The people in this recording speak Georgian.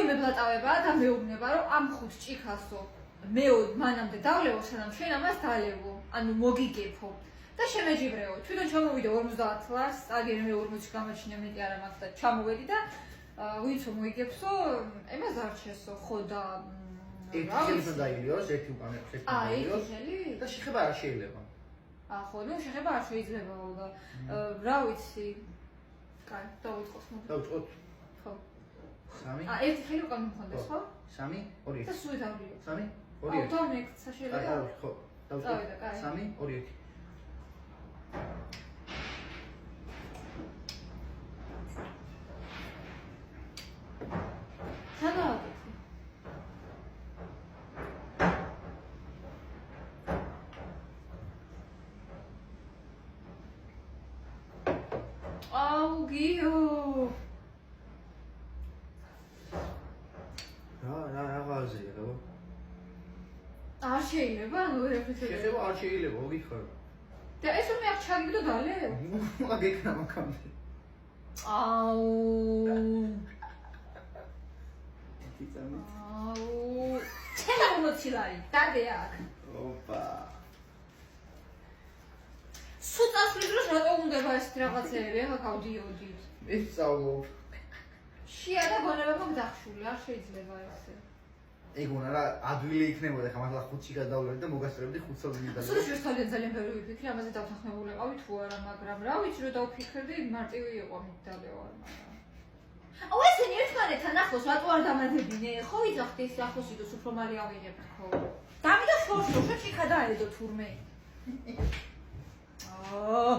რამოდენიმე ბლატავება და მეუბნება რომ ამ 5 ჭიქასო მე მანამდე დავლევო სანამ შენ ამას დალევო ანუ მოგიგებო და შემეჯიბრეო თვითონ ჩამოვიდა 50 ლარს აგერ მე 40-ში გამოჩინე მეტი არა მაქვს და ჩამოვედი და ვინცო მოიგებსო ემას არჩესო ხო და ერთი ხელი უნდა დაილიოს ერთი უკან ერთი დაილიოს და შეხება არ შეიძლება ხო ნუ შეხება არ შეიძლებაო და რა ვიცი კაი დავიწყოთ მოდი დავიწყოთ ხო 3 ერთი ხელი უკან მქონდეს ხო 3 2 და სულ დავლიო 3 2 1 და მექცა შეიძლება ხო დავიწყოთ 3 2 1 სადავაკეთე აუ გიო რაღაცია რა არ შეიძლება ანუ ვერაფერს შეიძლება არ შეიძლება მოგიხარ და ეს მე არ ჩაგიგდო დალე მაგეკნა მაგამდე აუ ტიტამი აუ ჩემო მოცილარი დადე აქ ოპა სულ წასვლის დროს რატო უნდება ეს რაღაცეები ახლა გავდიოდით მე სწავლობ შია და გონება მოგდახშული არ შეიძლება ესე ეგონა რა ადვილი იქნებოდა ხა მართლა 5-ში გადავლები და მოგასწრებდი 5 საათი მიდალი სულ ძალიან ბევრი ვიფიქრე ამაზე დავთანხმებულიყავი თუ არა მაგრამ რა ვიცი რომ დავფიქრდი მარტივი იყო მიდალეო არ მაგრამ აუ ესენი ერთმანეთთან ახლოს რატო არ დამარდებინე ხო ვიძახდი ეს ახლოს იდოს უფრო მალე ავიღებთ ხო დამიდა შორშო შეჭიქა დაედო თურმე აა